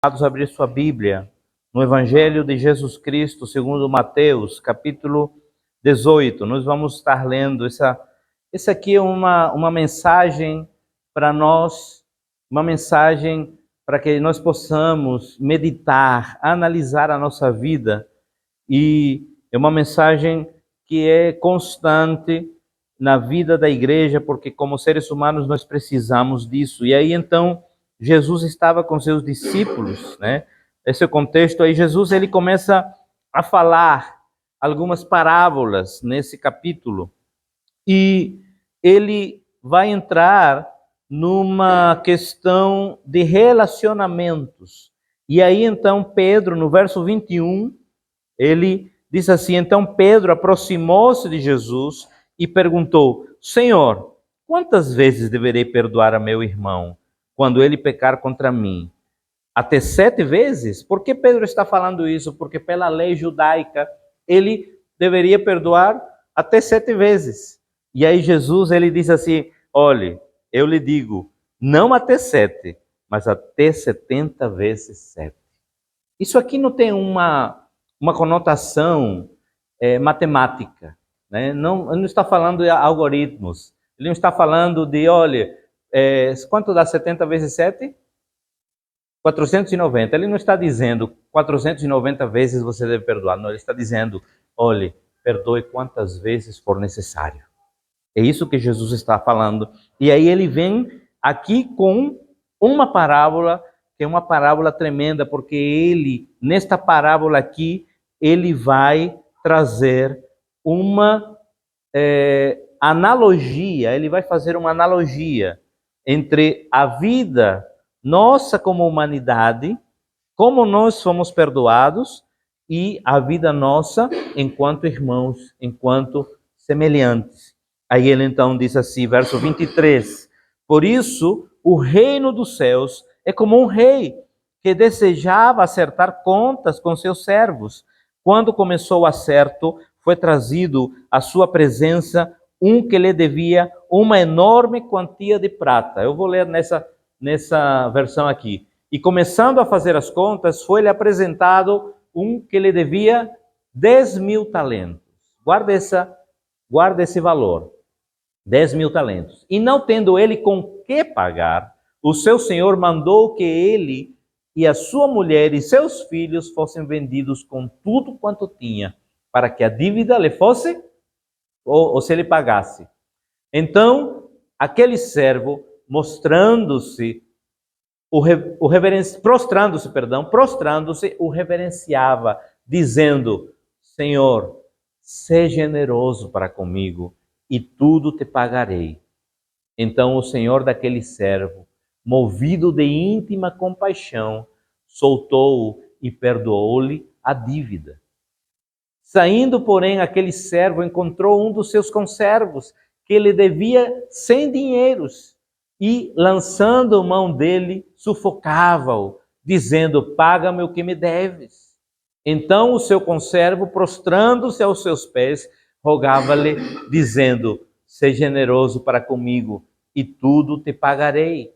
Abrir sua Bíblia no Evangelho de Jesus Cristo, segundo Mateus, capítulo 18. Nós vamos estar lendo essa aqui é uma mensagem para nós, uma mensagem para que nós possamos meditar, analisar a nossa vida, e é uma mensagem que é constante na vida da igreja, porque como seres humanos nós precisamos disso. E aí então Jesus estava com seus discípulos, né? Esse é o contexto. Aí Jesus ele começa a falar algumas parábolas nesse capítulo, e ele vai entrar numa questão de relacionamentos. E aí então Pedro, no verso 21, ele diz assim: então Pedro aproximou-se de Jesus e perguntou: Senhor, quantas vezes deverei perdoar a meu irmão quando ele pecar contra mim? Até 7 vezes? Por que Pedro está falando isso? Porque pela lei judaica ele deveria perdoar até 7 vezes. E aí Jesus ele diz assim: olhe, eu lhe digo, não até 7, mas até 70 vezes 7. Isso aqui não tem uma conotação matemática, né? Não está falando de algoritmos. Ele não está falando de, olha, quanto dá 70 vezes 7? 490. Ele não está dizendo 490 vezes você deve perdoar. Não, ele está dizendo, olhe, perdoe quantas vezes for necessário. É isso que Jesus está falando. E aí ele vem aqui com uma parábola, que é uma parábola tremenda, porque ele, nesta parábola aqui, ele vai trazer uma analogia, ele vai fazer uma analogia entre a vida nossa como humanidade, como nós fomos perdoados, e a vida nossa enquanto irmãos, enquanto semelhantes. Aí ele então diz assim, verso 23, por isso o reino dos céus é como um rei que desejava acertar contas com seus servos. Quando começou o acerto, foi trazido à sua presença um que lhe devia uma enorme quantia de prata. Eu vou ler nessa versão aqui. E começando a fazer as contas, foi-lhe apresentado um que lhe devia 10.000 talentos. Guarda esse valor. 10.000 talentos. E não tendo ele com que pagar, o seu senhor mandou que ele e a sua mulher e seus filhos fossem vendidos com tudo quanto tinha, para que a dívida lhe fosse, ou se ele pagasse. Então, aquele servo, prostrando-se, o reverenciava, dizendo, Senhor, seja generoso para comigo, e tudo te pagarei. Então o senhor daquele servo, movido de íntima compaixão, soltou-o e perdoou-lhe a dívida. Saindo, porém, aquele servo encontrou um dos seus conservos, que lhe devia 100 dinheiros, e, lançando mão dele, sufocava-o, dizendo, paga-me o que me deves. Então o seu conservo, prostrando-se aos seus pés, rogava-lhe, dizendo, seja generoso para comigo, e tudo te pagarei.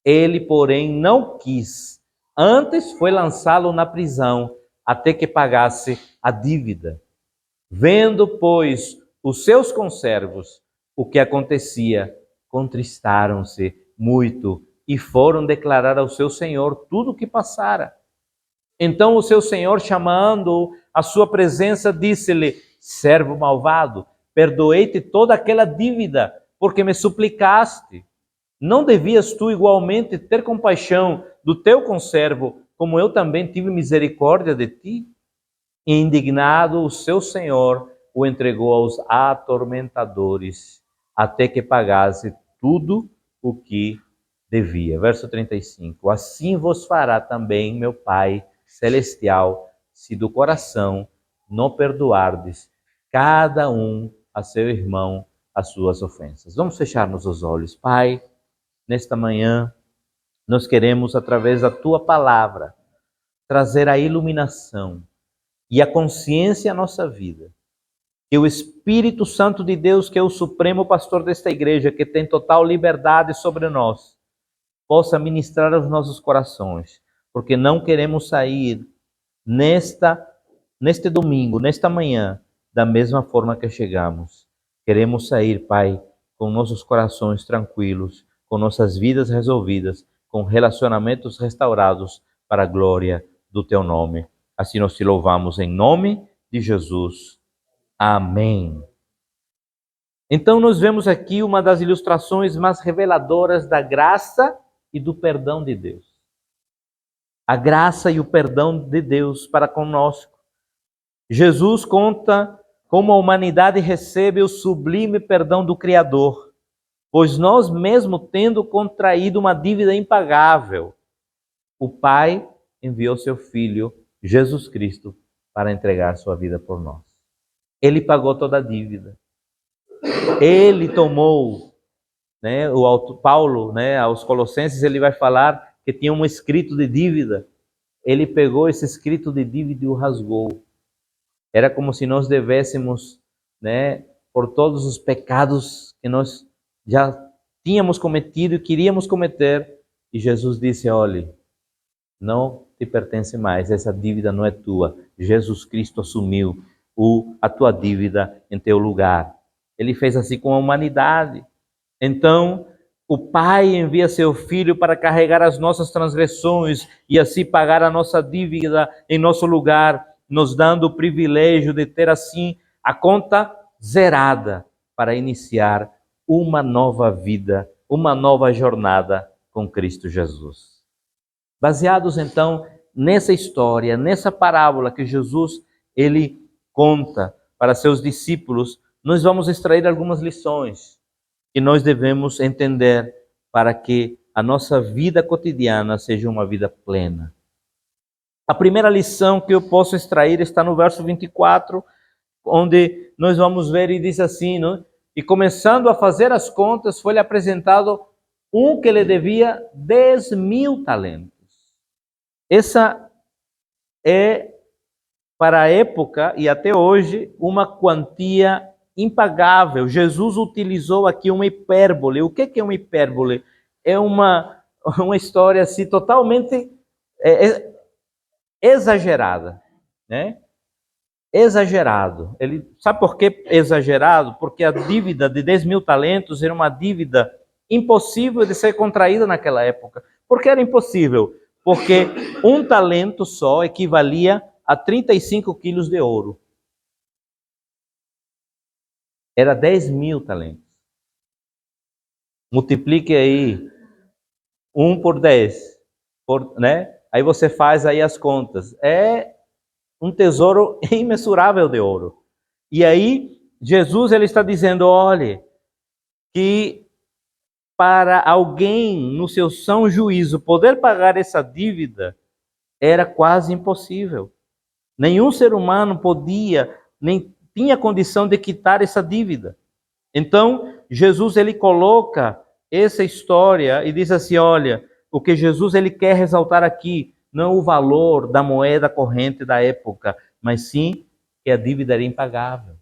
Ele, porém, não quis. Antes foi lançá-lo na prisão, até que pagasse a dívida. Vendo, pois, os seus conservos o que acontecia, contristaram-se muito e foram declarar ao seu senhor tudo o que passara. Então o seu senhor, chamando-o à sua presença, disse-lhe, servo malvado, perdoei-te toda aquela dívida, porque me suplicaste. Não devias tu igualmente ter compaixão do teu conservo, como eu também tive misericórdia de ti? E indignado, o seu senhor o entregou aos atormentadores, até que pagasse tudo o que devia. Verso 35. Assim vos fará também meu Pai celestial, se do coração não perdoardes cada um a seu irmão as suas ofensas. Vamos fechar os olhos. Pai, nesta manhã, nós queremos, através da tua palavra, trazer a iluminação e a consciência à nossa vida. Que o Espírito Santo de Deus, que é o supremo pastor desta igreja, que tem total liberdade sobre nós, possa ministrar aos nossos corações, porque não queremos sair neste domingo, nesta manhã, da mesma forma que chegamos. Queremos sair, Pai, com nossos corações tranquilos, com nossas vidas resolvidas, com relacionamentos restaurados para a glória do Teu nome. Assim nós te louvamos em nome de Jesus. Amém. Então nós vemos aqui uma das ilustrações mais reveladoras da graça e do perdão de Deus. A graça e o perdão de Deus para conosco. Jesus conta como a humanidade recebe o sublime perdão do Criador, pois nós mesmo tendo contraído uma dívida impagável, o Pai enviou seu Filho, Jesus Cristo, para entregar sua vida por nós. Ele pagou toda a dívida. Ele tomou, Paulo, aos Colossenses, ele vai falar que tinha um escrito de dívida. Ele pegou esse escrito de dívida e o rasgou. Era como se nós devêssemos, por todos os pecados que nós já tínhamos cometido e queríamos cometer. E Jesus disse, olhe, não te pertence mais, essa dívida não é tua. Jesus Cristo assumiu a tua dívida em teu lugar. Ele fez assim com a humanidade. Então, o Pai envia seu Filho para carregar as nossas transgressões e assim pagar a nossa dívida em nosso lugar, nos dando o privilégio de ter assim a conta zerada para iniciar uma nova vida, uma nova jornada com Cristo Jesus. Baseados então nessa história, nessa parábola que Jesus ele conta para seus discípulos, nós vamos extrair algumas lições que nós devemos entender para que a nossa vida cotidiana seja uma vida plena. A primeira lição que eu posso extrair está no verso 24, onde nós vamos ver e diz assim, e começando a fazer as contas, foi-lhe apresentado um que lhe devia 10.000 talentos. Essa é, para a época e até hoje, uma quantia impagável. Jesus utilizou aqui uma hipérbole. O que é uma hipérbole? É uma história assim, totalmente exagerada, Exagerado. Ele sabe por que exagerado? Porque a dívida de 10.000 talentos era uma dívida impossível de ser contraída naquela época. Por que era impossível? Porque um talento só equivalia a 35 quilos de ouro. Era 10.000 talentos. Multiplique aí 1 por 10, Aí você faz aí as contas. É um tesouro imensurável de ouro. E aí Jesus ele está dizendo, olhe, que para alguém no seu são juízo poder pagar essa dívida era quase impossível. Nenhum ser humano podia, nem tinha condição de quitar essa dívida. Então, Jesus ele coloca essa história e diz assim, olha, o que Jesus ele quer ressaltar aqui não o valor da moeda corrente da época, mas sim que a dívida era impagável.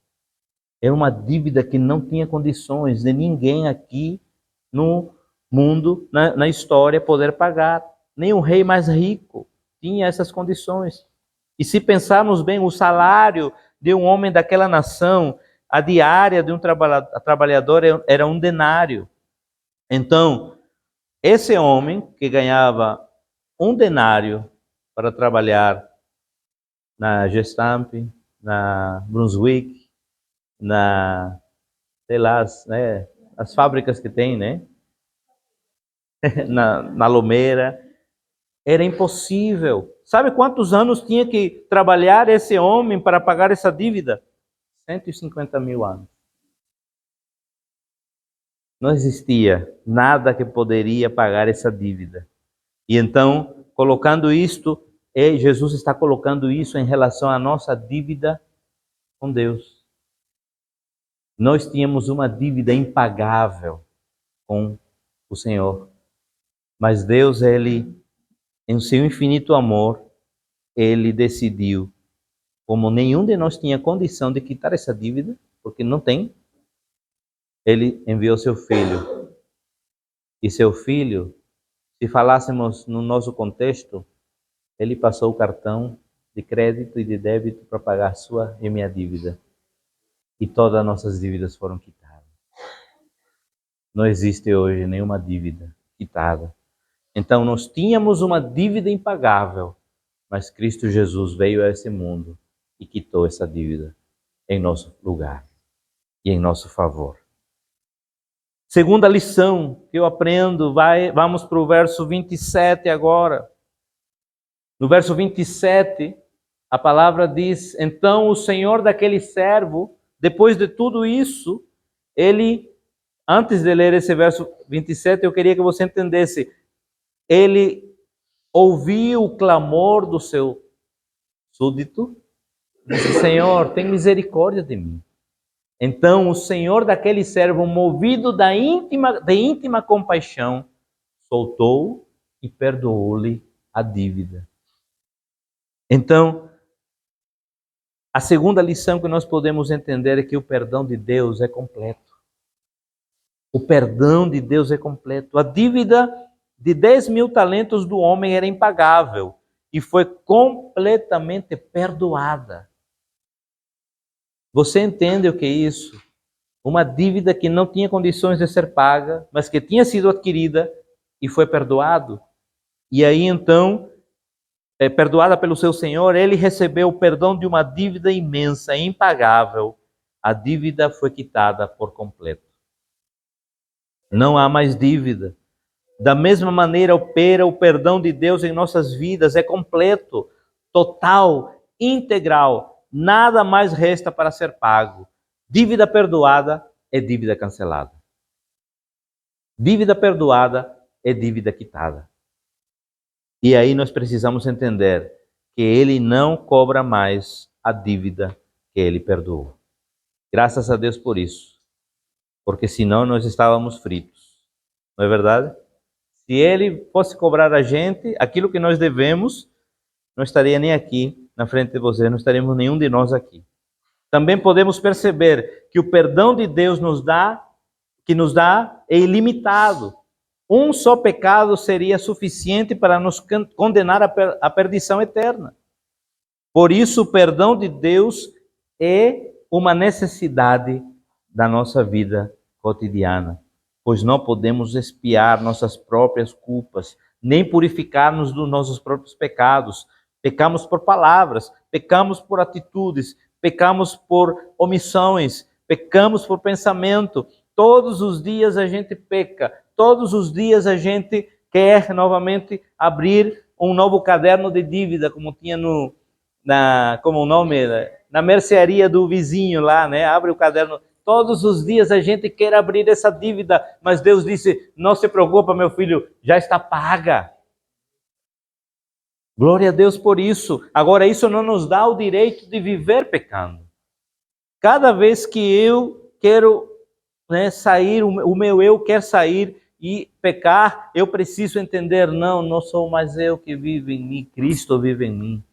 Era uma dívida que não tinha condições de ninguém aqui no mundo, na história, poder pagar. Nem o rei mais rico tinha essas condições. E se pensarmos bem, o salário de um homem daquela nação, a diária de um trabalhador era 1 denário. Então, esse homem que ganhava 1 denário para trabalhar na Gestamp, na Brunswick, sei lá, as fábricas que tem, na Lomeira, era impossível. Sabe quantos anos tinha que trabalhar esse homem para pagar essa dívida? 150.000 anos. Não existia nada que poderia pagar essa dívida. E então, colocando isto, Jesus está colocando isso em relação à nossa dívida com Deus. Nós tínhamos uma dívida impagável com o Senhor. Mas Deus, Ele, em seu infinito amor, Ele decidiu, como nenhum de nós tinha condição de quitar essa dívida, porque não tem, Ele enviou seu Filho. E seu Filho, se falássemos no nosso contexto, Ele passou o cartão de crédito e de débito para pagar sua e minha dívida. E todas as nossas dívidas foram quitadas. Não existe hoje nenhuma dívida quitada. Então nós tínhamos uma dívida impagável, mas Cristo Jesus veio a esse mundo e quitou essa dívida em nosso lugar e em nosso favor. Segunda lição que eu aprendo, vamos para o verso 27 agora. No verso 27, a palavra diz: então o senhor daquele servo, depois de tudo isso, ele, antes de ler esse verso 27, eu queria que você entendesse, ele ouviu o clamor do seu súdito, disse: Senhor, tem misericórdia de mim. Então o senhor daquele servo, movido de íntima compaixão, soltou e perdoou-lhe a dívida. Então, a segunda lição que nós podemos entender é que o perdão de Deus é completo. O perdão de Deus é completo. A dívida de 10.000 talentos do homem era impagável e foi completamente perdoada. Você entende o que é isso? Uma dívida que não tinha condições de ser paga, mas que tinha sido adquirida e foi perdoado. E aí então, perdoada pelo seu Senhor, ele recebeu o perdão de uma dívida imensa, impagável. A dívida foi quitada por completo. Não há mais dívida. Da mesma maneira opera o perdão de Deus em nossas vidas, é completo, total, integral. Nada mais resta para ser pago. Dívida perdoada é dívida cancelada. Dívida perdoada é dívida quitada. E aí nós precisamos entender que Ele não cobra mais a dívida que Ele perdoou. Graças a Deus por isso. Porque senão nós estávamos fritos. Não é verdade? Se Ele fosse cobrar a gente aquilo que nós devemos, não estaria nem aqui na frente de você, não estaríamos nenhum de nós aqui. Também podemos perceber que o perdão de Deus que nos dá é ilimitado. Um só pecado seria suficiente para nos condenar à perdição eterna. Por isso, o perdão de Deus é uma necessidade da nossa vida cotidiana, pois não podemos expiar nossas próprias culpas, nem purificar-nos dos nossos próprios pecados. Pecamos por palavras, pecamos por atitudes, pecamos por omissões, pecamos por pensamento. Todos os dias a gente peca, todos os dias a gente quer novamente abrir um novo caderno de dívida, como tinha na mercearia do vizinho lá, né? Abre o caderno. Todos os dias a gente quer abrir essa dívida, mas Deus disse: não se preocupa, meu filho, já está paga. Glória a Deus por isso. Agora, isso não nos dá o direito de viver pecando. Cada vez que eu quero sair, o meu eu quer sair e pecar, eu preciso entender: não sou mais eu que vivo em mim, Cristo vive em mim.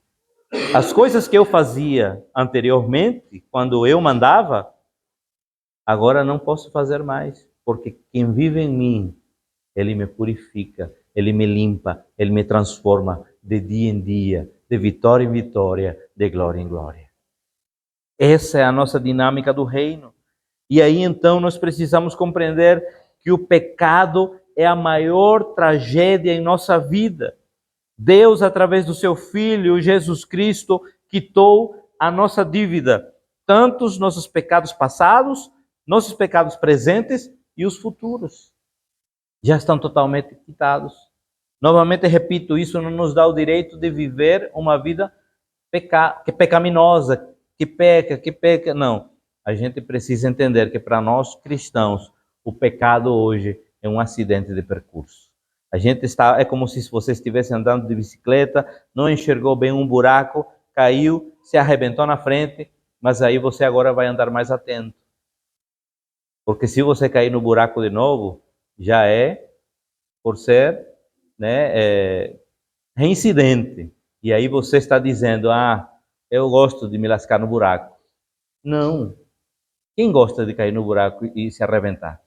As coisas que eu fazia anteriormente, quando eu mandava, agora não posso fazer mais, porque quem vive em mim, Ele me purifica, Ele me limpa, Ele me transforma de dia em dia, de vitória em vitória, de glória em glória. Essa é a nossa dinâmica do reino. E aí então nós precisamos compreender que o pecado é a maior tragédia em nossa vida. Deus, através do seu Filho, Jesus Cristo, quitou a nossa dívida, tanto os nossos pecados passados, nossos pecados presentes e os futuros. Já estão totalmente quitados. Novamente repito, isso não nos dá o direito de viver uma vida pecaminosa, que peca. Não. A gente precisa entender que para nós cristãos, o pecado hoje é um acidente de percurso. É como se você estivesse andando de bicicleta, não enxergou bem um buraco, caiu, se arrebentou na frente, mas aí você agora vai andar mais atento. Porque se você cair no buraco de novo, já é por ser reincidente. E aí você está dizendo: eu gosto de me lascar no buraco. Não. Quem gosta de cair no buraco e se arrebentar?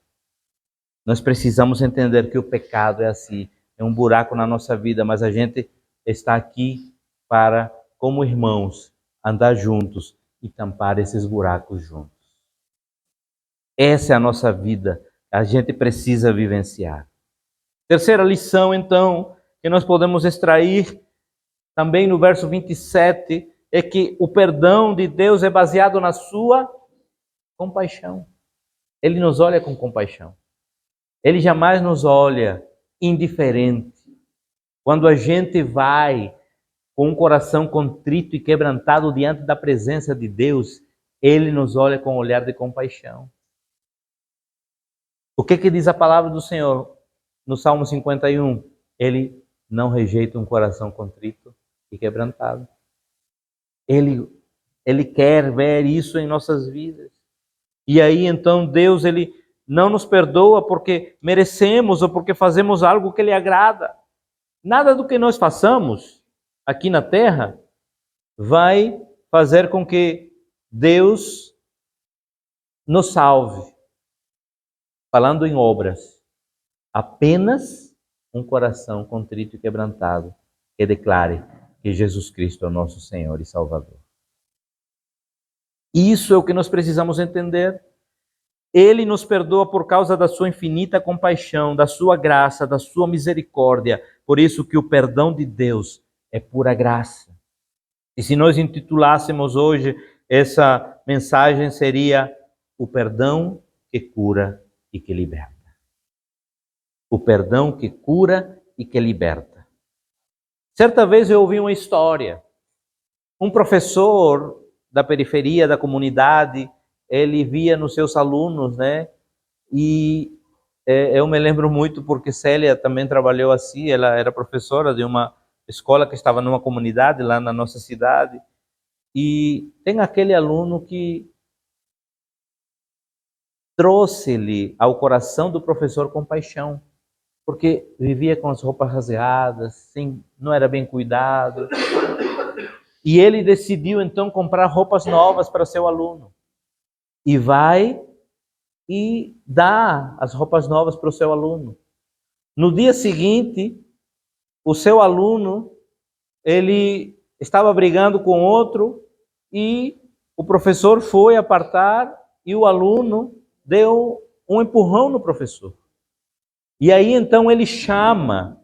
Nós precisamos entender que o pecado é assim, é um buraco na nossa vida, mas a gente está aqui para, como irmãos, andar juntos e tampar esses buracos juntos. Essa é a nossa vida, a gente precisa vivenciar. Terceira lição, então, que nós podemos extrair também no verso 27, é que o perdão de Deus é baseado na sua compaixão. Ele nos olha com compaixão. Ele jamais nos olha indiferente. Quando a gente vai com um coração contrito e quebrantado diante da presença de Deus, Ele nos olha com um olhar de compaixão. O que diz a palavra do Senhor no Salmo 51? Ele não rejeita um coração contrito e quebrantado. Ele quer ver isso em nossas vidas. E aí então Deus, Ele não nos perdoa porque merecemos ou porque fazemos algo que Ele agrada. Nada do que nós façamos aqui na terra vai fazer com que Deus nos salve. Falando em obras, apenas um coração contrito e quebrantado que declare que Jesus Cristo é o nosso Senhor e Salvador. Isso é o que nós precisamos entender. Ele nos perdoa por causa da sua infinita compaixão, da sua graça, da sua misericórdia. Por isso que o perdão de Deus é pura graça. E se nós intitulássemos hoje essa mensagem, seria o perdão que cura e que liberta. O perdão que cura e que liberta. Certa vez eu ouvi uma história. Um professor da periferia da comunidade, ele via nos seus alunos, né? E eu me lembro muito porque Célia também trabalhou assim, ela era professora de uma escola que estava numa comunidade lá na nossa cidade. E tem aquele aluno que trouxe-lhe ao coração do professor compaixão, porque vivia com as roupas rasgadas, não era bem cuidado. E ele decidiu então comprar roupas novas para o seu aluno. E vai e dá as roupas novas para o seu aluno. No dia seguinte, o seu aluno, ele estava brigando com outro e o professor foi apartar e o aluno deu um empurrão no professor. E aí então ele chama,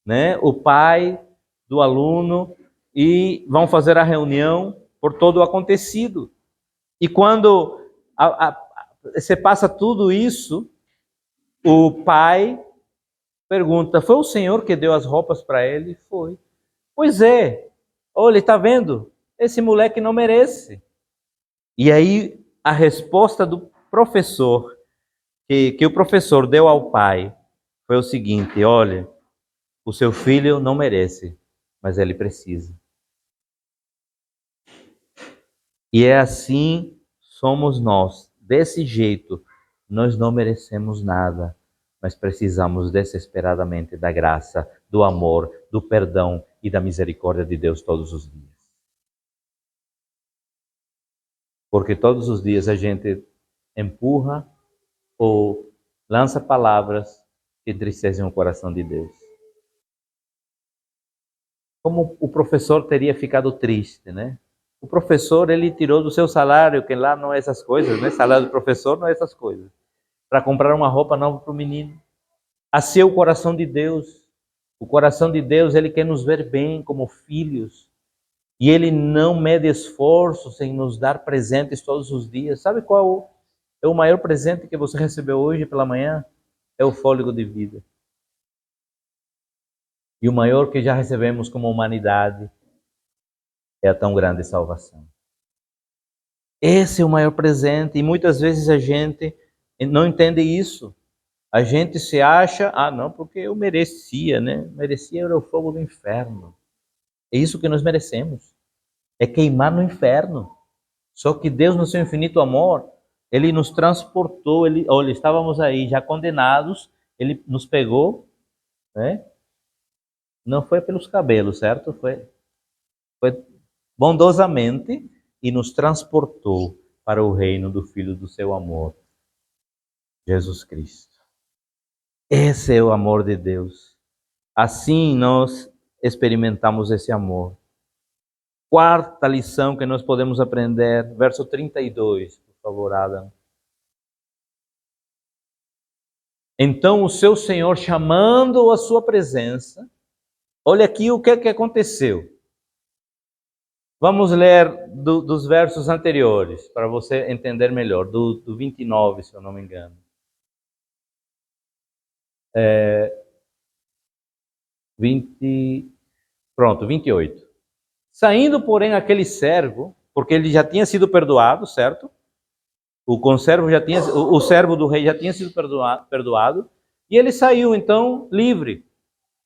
né, o pai do aluno e vão fazer a reunião por todo o acontecido. E quando você passa tudo isso, o pai pergunta: foi o senhor que deu as roupas para ele? Foi. Pois é. Olha, está vendo? Esse moleque não merece. E aí a resposta do professor, que o professor deu ao pai, foi o seguinte: olha, o seu filho não merece, mas ele precisa. E é assim somos nós. Desse jeito, nós não merecemos nada, mas precisamos desesperadamente da graça, do amor, do perdão e da misericórdia de Deus todos os dias. Porque todos os dias a gente empurra ou lança palavras que entristecem o coração de Deus. Como o professor teria ficado triste, né? O professor, ele tirou do seu salário, que lá não é essas coisas, né? Salário do professor não é essas coisas, para comprar uma roupa nova para o menino. Assim é o coração de Deus. O coração de Deus, ele quer nos ver bem como filhos. E ele não mede esforços em nos dar presentes todos os dias. Sabe qual é o maior presente que você recebeu hoje pela manhã? É o fôlego de vida. E o maior que já recebemos como humanidade é a tão grande salvação. Esse é o maior presente. E muitas vezes a gente não entende isso. A gente se acha, não, porque eu merecia, né? Merecia era o fogo do inferno. É isso que nós merecemos. É queimar no inferno. Só que Deus, no seu infinito amor, Ele nos transportou. Olha, estávamos aí já condenados, Ele nos pegou, né? Não foi pelos cabelos, certo? Foi bondosamente e nos transportou para o reino do Filho do seu amor, Jesus Cristo. Esse é o amor de Deus. Assim nós experimentamos esse amor. Quarta lição que nós podemos aprender, verso 32, por favor, Adam. Então o seu Senhor, chamando-o à sua presença, olha aqui o que aconteceu. Vamos ler dos versos anteriores, para você entender melhor, do 29, se eu não me engano. 28. Saindo, porém, aquele servo, porque ele já tinha sido perdoado, certo? O servo do rei já tinha sido perdoado, e ele saiu, então, livre.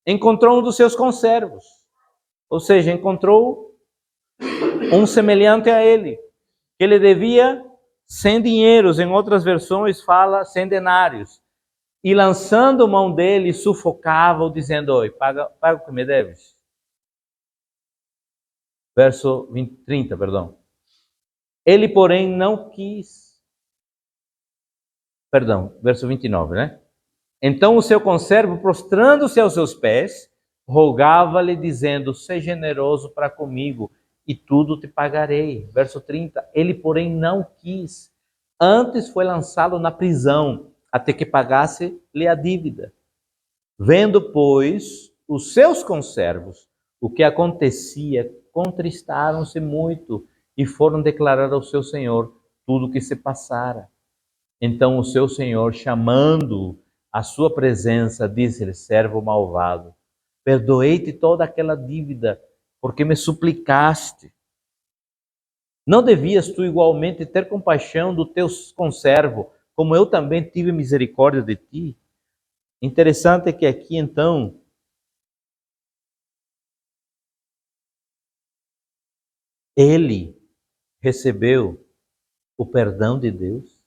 Encontrou um dos seus conservos, ou seja, encontrou um semelhante a ele, que ele devia 100 dinheiros, em outras versões fala 100 denários, e lançando mão dele, sufocava-o, dizendo: oi, paga o que me deves. Verso 30, perdão. Ele, porém, não quis. Perdão, verso 29, né? Então o seu conservo, prostrando-se aos seus pés, rogava-lhe, dizendo: seja generoso para comigo, e tudo te pagarei. Verso 30. Ele, porém, não quis. Antes foi lançado na prisão, até que pagasse-lhe a dívida. Vendo, pois, os seus conservos o que acontecia, contristaram-se muito e foram declarar ao seu senhor tudo o que se passara. Então o seu senhor, chamando-o à sua presença, disse-lhe: servo malvado, perdoei-te toda aquela dívida, porque me suplicaste. Não devias tu igualmente ter compaixão do teu conservo, como eu também tive misericórdia de ti? Interessante é que aqui, então, ele recebeu o perdão de Deus,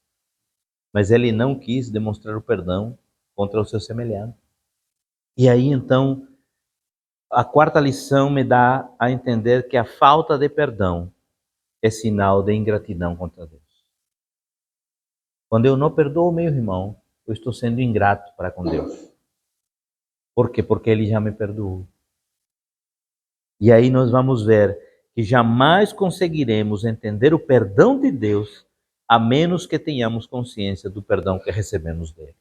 mas ele não quis demonstrar o perdão contra o seu semelhante. E aí, então, a quarta lição me dá a entender que a falta de perdão é sinal de ingratidão contra Deus. Quando eu não perdoo meu irmão, eu estou sendo ingrato para com Deus. Por quê? Porque ele já me perdoou. E aí nós vamos ver que jamais conseguiremos entender o perdão de Deus a menos que tenhamos consciência do perdão que recebemos dele.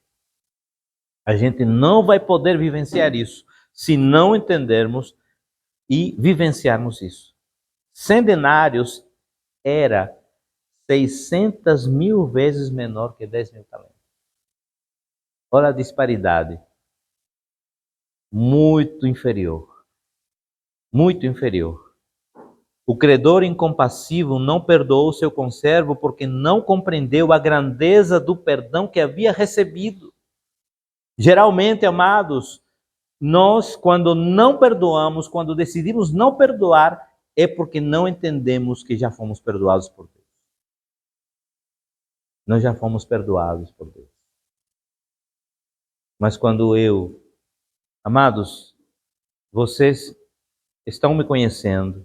A gente não vai poder vivenciar isso se não entendermos e vivenciarmos isso. 100 denários era 600 mil vezes menor que 10 mil talentos. Olha a disparidade. Muito inferior. Muito inferior. O credor incompassivo não perdoou seu conservo porque não compreendeu a grandeza do perdão que havia recebido. Geralmente, amados, nós, quando não perdoamos, quando decidimos não perdoar, é porque não entendemos que já fomos perdoados por Deus. Nós já fomos perdoados por Deus. Mas quando amados, vocês estão me conhecendo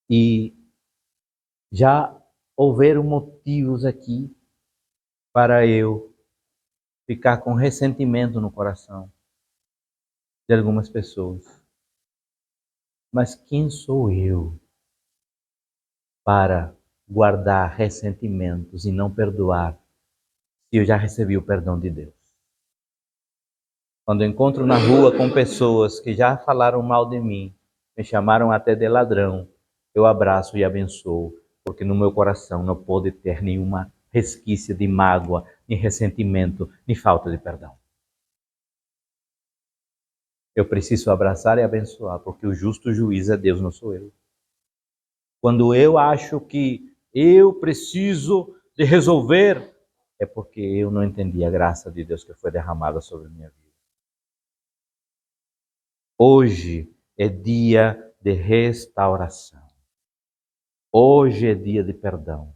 e já houveram motivos aqui para eu ficar com ressentimento no coração de algumas pessoas. Mas quem sou eu para guardar ressentimentos e não perdoar se eu já recebi o perdão de Deus? Quando eu encontro na rua com pessoas que já falaram mal de mim, me chamaram até de ladrão, eu abraço e abençoo, porque no meu coração não pode ter nenhuma resquício de mágoa, nem ressentimento, nem falta de perdão. Eu preciso abraçar e abençoar, porque o justo juiz é Deus, não sou eu. Quando eu acho que eu preciso de resolver, é porque eu não entendi a graça de Deus que foi derramada sobre a minha vida. Hoje é dia de restauração. Hoje é dia de perdão.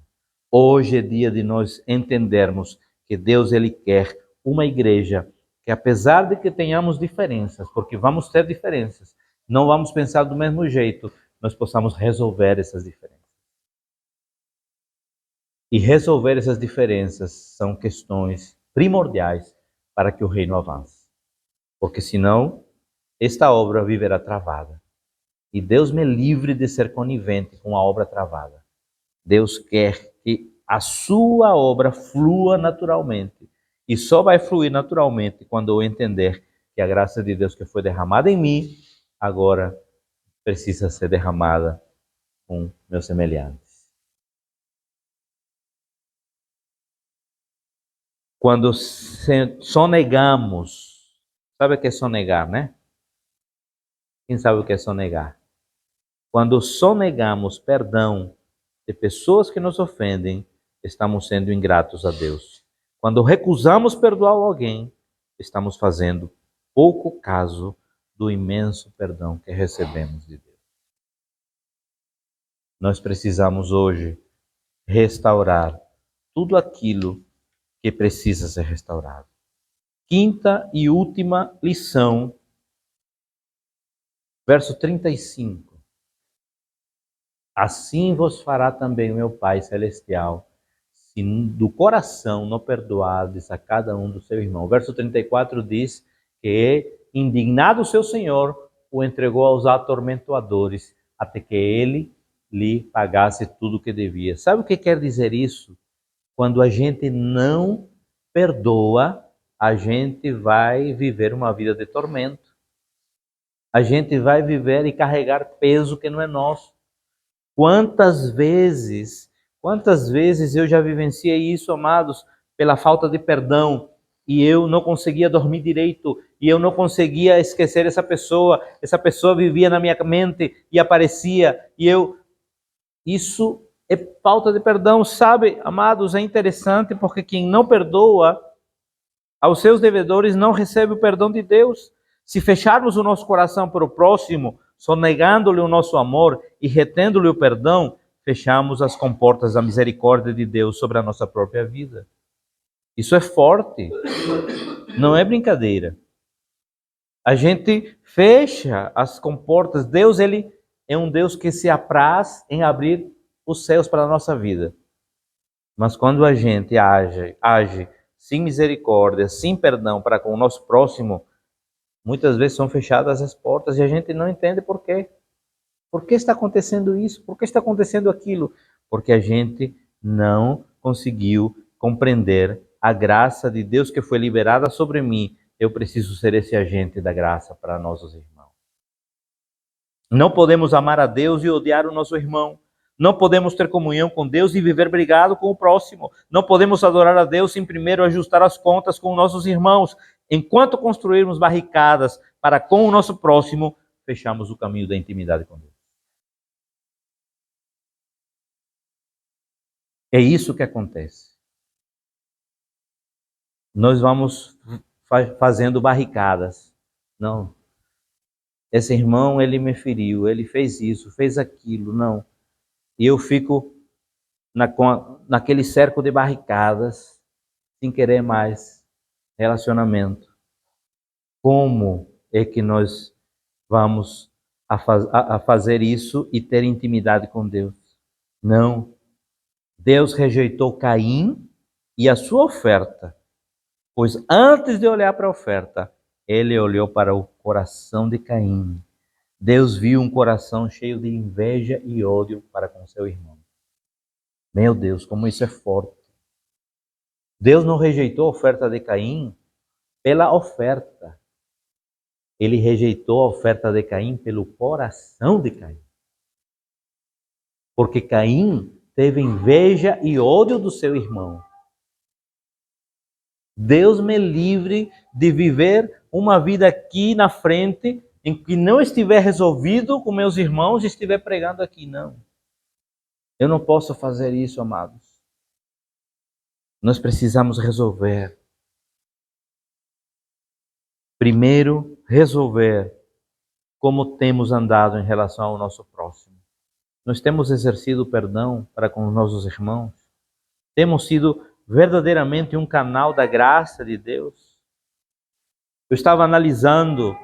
Hoje é dia de nós entendermos que Deus ele quer uma igreja que, apesar de que tenhamos diferenças, porque vamos ter diferenças, não vamos pensar do mesmo jeito, nós possamos resolver essas diferenças. E resolver essas diferenças são questões primordiais para que o reino avance. Porque senão esta obra viverá travada. E Deus me livre de ser conivente com a obra travada. Deus quer que a sua obra flua naturalmente. E só vai fluir naturalmente quando eu entender que a graça de Deus que foi derramada em mim, agora precisa ser derramada com meus semelhantes. Quando sonegamos, sabe o que é sonegar, né? Quem sabe o que é sonegar? Quando sonegamos perdão de pessoas que nos ofendem, estamos sendo ingratos a Deus. Quando recusamos perdoar alguém, estamos fazendo pouco caso do imenso perdão que recebemos de Deus. Nós precisamos hoje restaurar tudo aquilo que precisa ser restaurado. Quinta e última lição, verso 35. Assim vos fará também o meu Pai Celestial, se do coração não perdoardes a cada um do seu irmão. O verso 34 diz que, indignado o seu Senhor, o entregou aos atormentadores, até que ele lhe pagasse tudo o que devia. Sabe o que quer dizer isso? Quando a gente não perdoa, a gente vai viver uma vida de tormento. A gente vai viver e carregar peso que não é nosso. Quantas vezes eu já vivenciei isso, amados, pela falta de perdão, e eu não conseguia dormir direito, e eu não conseguia esquecer essa pessoa vivia na minha mente e aparecia, isso é falta de perdão, sabe, amados, é interessante porque quem não perdoa aos seus devedores não recebe o perdão de Deus. Se fecharmos o nosso coração para o próximo, sonegando-lhe o nosso amor e retendo-lhe o perdão, fechamos as comportas da misericórdia de Deus sobre a nossa própria vida. Isso é forte, não é brincadeira. A gente fecha as comportas. Deus, ele é um Deus que se apraz em abrir os céus para a nossa vida. Mas quando a gente age sem misericórdia, sem perdão para com o nosso próximo, muitas vezes são fechadas as portas e a gente não entende por quê. Por que está acontecendo isso? Por que está acontecendo aquilo? Porque a gente não conseguiu compreender a graça de Deus que foi liberada sobre mim. Eu preciso ser esse agente da graça para nossos irmãos. Não podemos amar a Deus e odiar o nosso irmão. Não podemos ter comunhão com Deus e viver brigado com o próximo. Não podemos adorar a Deus sem primeiro ajustar as contas com nossos irmãos. Enquanto construirmos barricadas para com o nosso próximo, fechamos o caminho da intimidade com Deus. É isso que acontece. Nós vamos fazendo barricadas. Não. Esse irmão, ele me feriu, ele fez isso, fez aquilo. Não. E eu fico naquele cerco de barricadas, sem querer mais relacionamento. Como é que nós vamos a fazer isso e ter intimidade com Deus? Não. Deus rejeitou Caim e a sua oferta, pois antes de olhar para a oferta, ele olhou para o coração de Caim. Deus viu um coração cheio de inveja e ódio para com seu irmão. Meu Deus, como isso é forte. Deus não rejeitou a oferta de Caim pela oferta. Ele rejeitou a oferta de Caim pelo coração de Caim. Porque Caim teve inveja e ódio do seu irmão. Deus me livre de viver uma vida aqui na frente em que não estiver resolvido com meus irmãos e estiver pregando aqui, não. Eu não posso fazer isso, amados. Nós precisamos resolver. Primeiro, resolver como temos andado em relação ao nosso próximo. Nós temos exercido perdão para com os nossos irmãos? Temos sido verdadeiramente um canal da graça de Deus? Eu estava analisando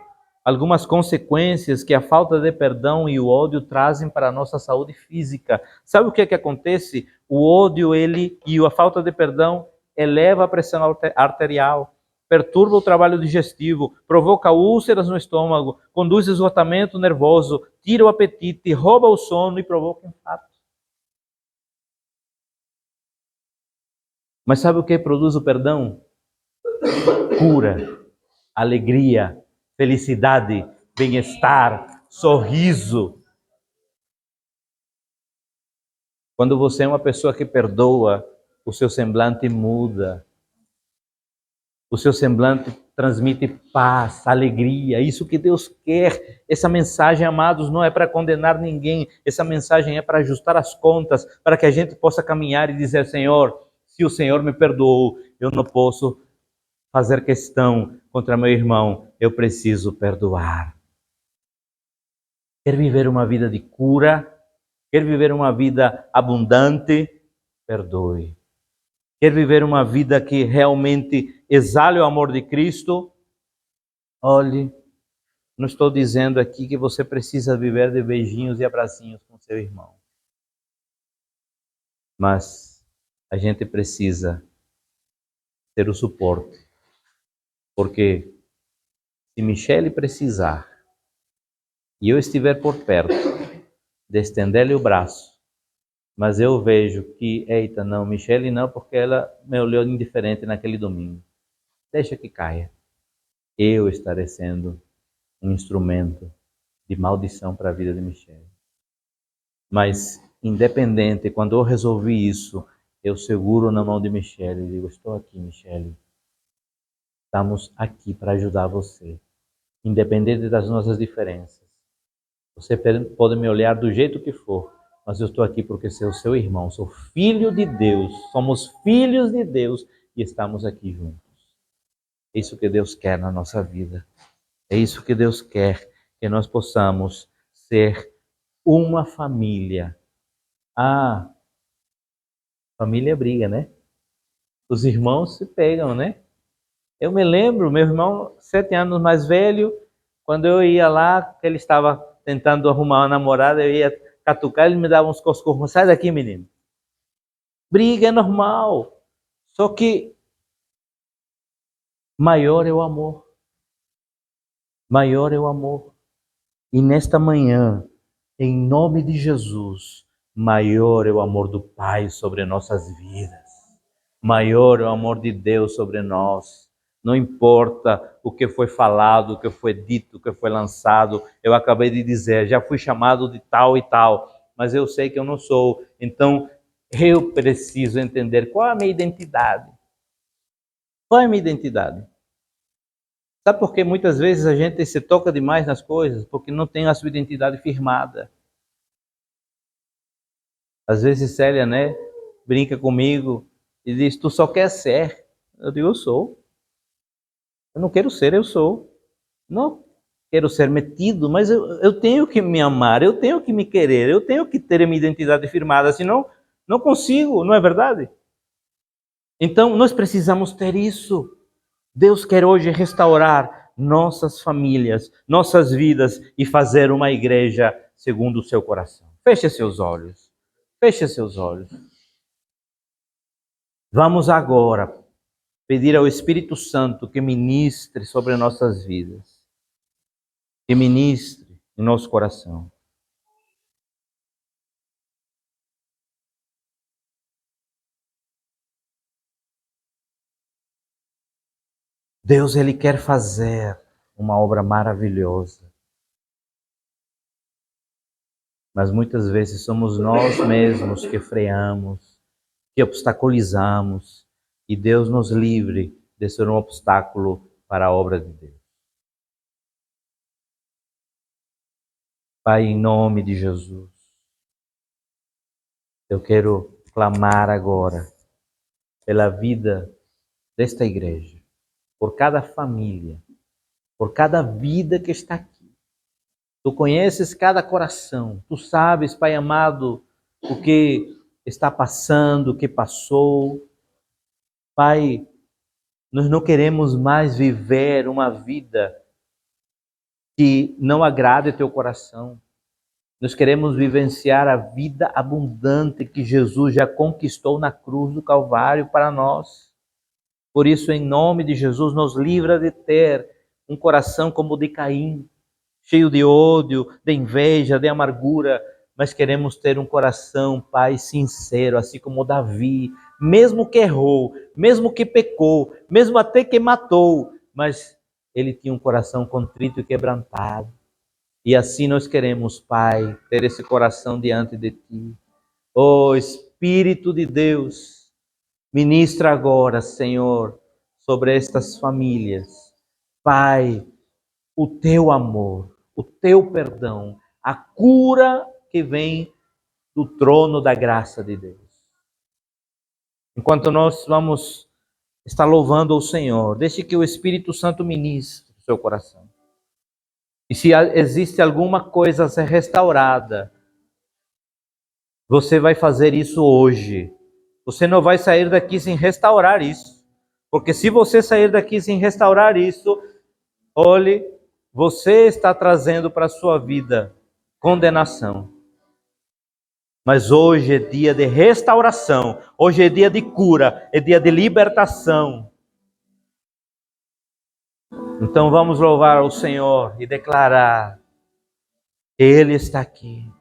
algumas consequências que a falta de perdão e o ódio trazem para a nossa saúde física. Sabe o que é que acontece? O ódio, e a falta de perdão eleva a pressão arterial. perturba o trabalho digestivo, provoca úlceras no estômago, conduz esgotamento nervoso, tira o apetite, rouba o sono e provoca infarto. Mas sabe o que produz o perdão? Cura, alegria, felicidade, bem-estar, sorriso. Quando você é uma pessoa que perdoa, o seu semblante muda. O seu semblante transmite paz, alegria, isso que Deus quer. Essa mensagem, amados, não é para condenar ninguém. Essa mensagem é para ajustar as contas, para que a gente possa caminhar e dizer: Senhor, se o Senhor me perdoou, eu não posso fazer questão contra meu irmão, eu preciso perdoar. Quer viver uma vida de cura? Quer viver uma vida abundante? Perdoe. Quer viver uma vida que realmente exale o amor de Cristo? Olhe, não estou dizendo aqui que você precisa viver de beijinhos e abracinhos com seu irmão. Mas a gente precisa ter o suporte. Porque se Michele precisar e eu estiver por perto de estender-lhe o braço, mas eu vejo que, eita, não, Michele não, porque ela me olhou indiferente naquele domingo. Deixa que caia. Eu estarei sendo um instrumento de maldição para a vida de Michele. Mas, independente, quando eu resolvi isso, eu seguro na mão de Michele e digo: estou aqui, Michele. Estamos aqui para ajudar você. Independente das nossas diferenças. Você pode me olhar do jeito que for, mas eu estou aqui porque sou seu irmão, sou filho de Deus, somos filhos de Deus e estamos aqui juntos. É isso que Deus quer na nossa vida. É isso que Deus quer, que nós possamos ser uma família. Ah, família briga, né? Os irmãos se pegam, né? Eu me lembro, meu irmão, 7 anos mais velho, quando eu ia lá, ele estava tentando arrumar uma namorada, eu ia catucar, ele me dava uns coscorros. Sai daqui, menino. Briga é normal. Só que maior é o amor. Maior é o amor. E nesta manhã, em nome de Jesus, maior é o amor do Pai sobre nossas vidas. Maior é o amor de Deus sobre nós. Não importa o que foi falado, o que foi dito, o que foi lançado. Eu acabei de dizer, já fui chamado de tal e tal, mas eu sei que eu não sou. Então, eu preciso entender qual é a minha identidade. Qual é a minha identidade? Sabe por que muitas vezes a gente se toca demais nas coisas? Porque não tem a sua identidade firmada. Às vezes Célia, né, brinca comigo e diz: tu só quer ser. Eu digo: eu sou. Eu não quero ser, eu sou. Não quero ser metido, mas eu tenho que me amar, eu tenho que me querer, eu tenho que ter a minha identidade firmada, senão não consigo, não é verdade? Então nós precisamos ter isso. Deus quer hoje restaurar nossas famílias, nossas vidas e fazer uma igreja segundo o seu coração. Feche seus olhos. Feche seus olhos. Vamos agora pedir ao Espírito Santo que ministre sobre nossas vidas. Que ministre em nosso coração. Deus, Ele quer fazer uma obra maravilhosa. Mas muitas vezes somos nós mesmos que freamos, que obstaculizamos, e Deus nos livre de ser um obstáculo para a obra de Deus. Pai, em nome de Jesus, eu quero clamar agora pela vida desta igreja, por cada família, por cada vida que está aqui. Tu conheces cada coração, tu sabes, Pai amado, o que está passando, o que passou. Pai, nós não queremos mais viver uma vida que não agrade teu coração. Nós queremos vivenciar a vida abundante que Jesus já conquistou na cruz do Calvário para nós. Por isso, em nome de Jesus, nos livra de ter um coração como o de Caim, cheio de ódio, de inveja, de amargura, mas queremos ter um coração, Pai, sincero, assim como Davi, mesmo que errou, mesmo que pecou, mesmo até que matou, mas ele tinha um coração contrito e quebrantado. E assim nós queremos, Pai, ter esse coração diante de Ti. Oh Espírito de Deus, ministra agora, Senhor, sobre estas famílias. Pai, o Teu amor, o Teu perdão, a cura que vem do trono da graça de Deus. Enquanto nós vamos estar louvando o Senhor, deixe que o Espírito Santo ministre o seu coração. E se existe alguma coisa a ser restaurada, você vai fazer isso hoje. Você não vai sair daqui sem restaurar isso. Porque se você sair daqui sem restaurar isso, olhe, você está trazendo para a sua vida condenação. Mas hoje é dia de restauração, hoje é dia de cura, é dia de libertação. Então vamos louvar o Senhor e declarar que Ele está aqui.